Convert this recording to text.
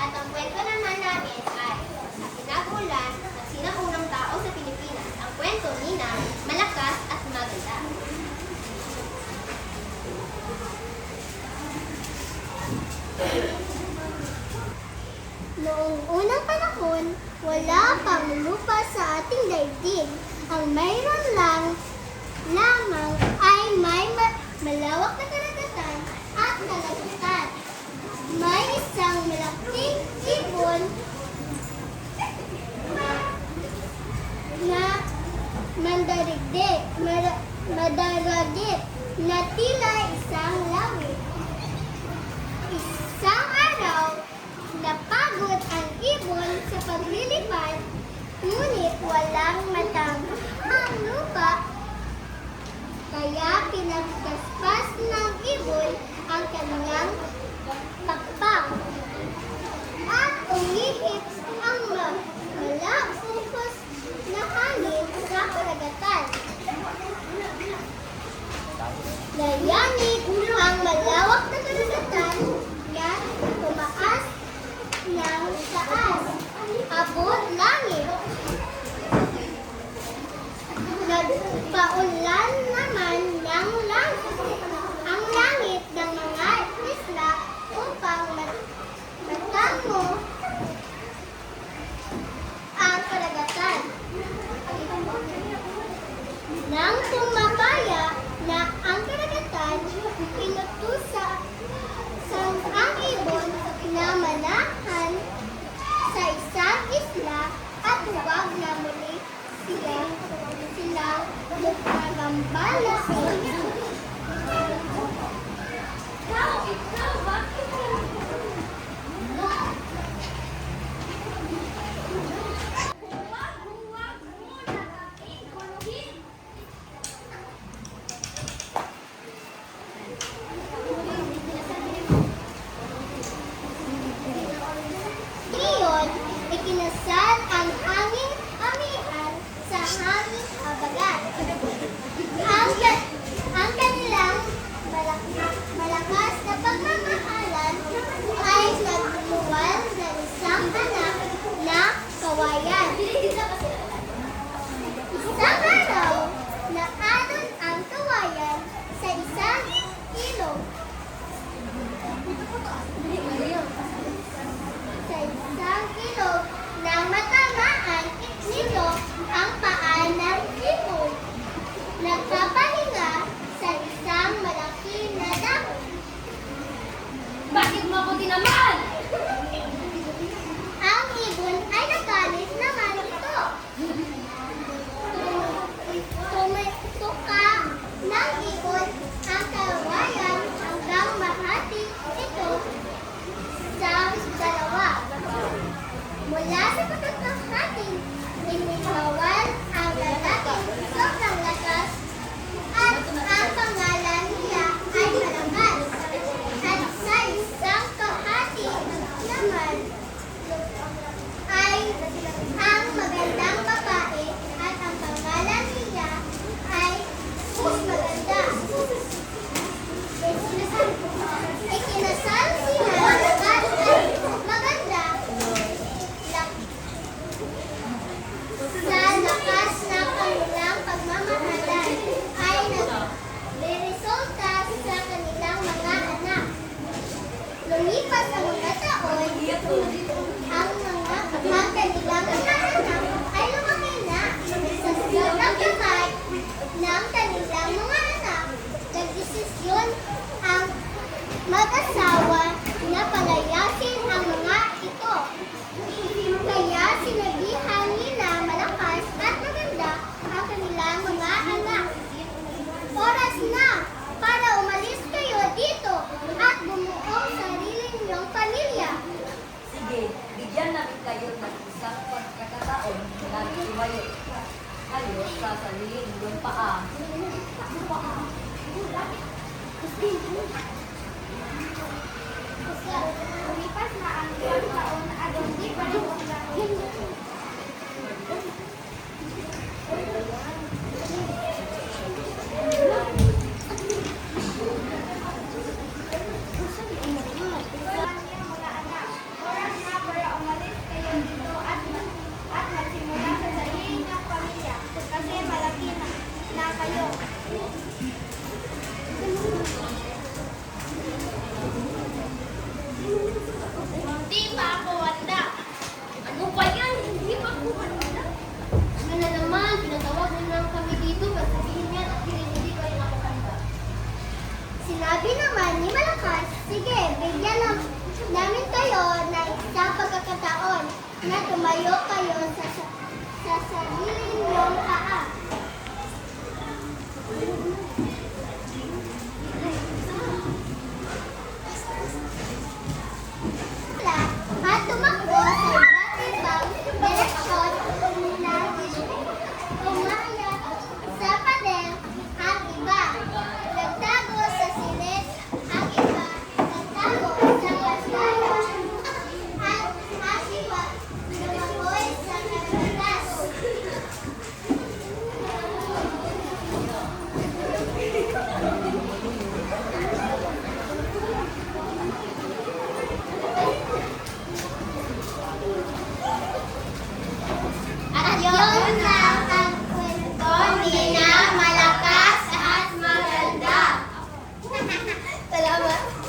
At ang kwento naman namin ay sa pinag-ulan ng sinaunang tao sa Pilipinas. Ang kwento ni na Malakas at Maganda. Noong unang panahon, wala pang lupa sa ating daigdig. Ang mayroon lamang ay may malawak na karagatan at kalagutan. May isang malaking ibon na madaragit na tila isang lawit. Isang araw, napagod ang ibon sa paglilipad, ngunit walang matang ang lupa. Kaya pinagkaspas ng ibon ang kanyang pakpak at umihip ang malaupos na hangin sa karagatan. Layanin ang malawak na karagatan at tumaas ng taas, abot langit. Nagpaunlan naman ng ang langit ng mga isla upang matamo ang karagatan. Nang tumapaya na ang karagatan, inutusan ang ibon na manahan sa isang isla at huwag na muli silang magpagambala sa inyo. Ngayon, ikinasal ang hanging amihan sa hanging abagat. Ang kanilang malakas na pagmamahalan ay nagluwal ng isang anak na kawayan. Isang araw, naanon ang kawayan sa isang ilog. Sa isang ilog nang matamaan nito ang paa ng ibon. Nagpapahinga sa isang malaki na dahon. Bakit mo ako tinamaan? Ang ibon ay nagalit naman ito. Tumituka ng ibon ang kawayan hanggang mahati ito sa dalawa. Mula sa pagkakahati, inihawan ang lalaking sobrang lakas at ang pangalan niya ay Malakas. At sa isang kahati naman ay ang magandang babae at ang pangalan niya ay Mas Maganda. Ikinasal sila Malakas at Maganda sa lakas ng kanilang pagmamahalan ay nagresulta sa kanilang mga anak. Lumipas ang mga taon, ang kanilang mga anak ay lumaki na. Sa sobrang kamay ng kanilang mga anak, nagdesisyon ang mag-asawa na palayasin ang mga ito. Kaya sinabihan nila Malakas at Maganda ang kanilang mga anak. Oras na para umalis kayo dito at bumuo sarili ninyong pamilya. Sige, bigyan namin kayo ng isang pagkakataon na iwayo kayo sa sarili inyong paa. Lumipas na ang ilang taon at hindi pa rin na tumayo kayo sa sarili ninyong paa.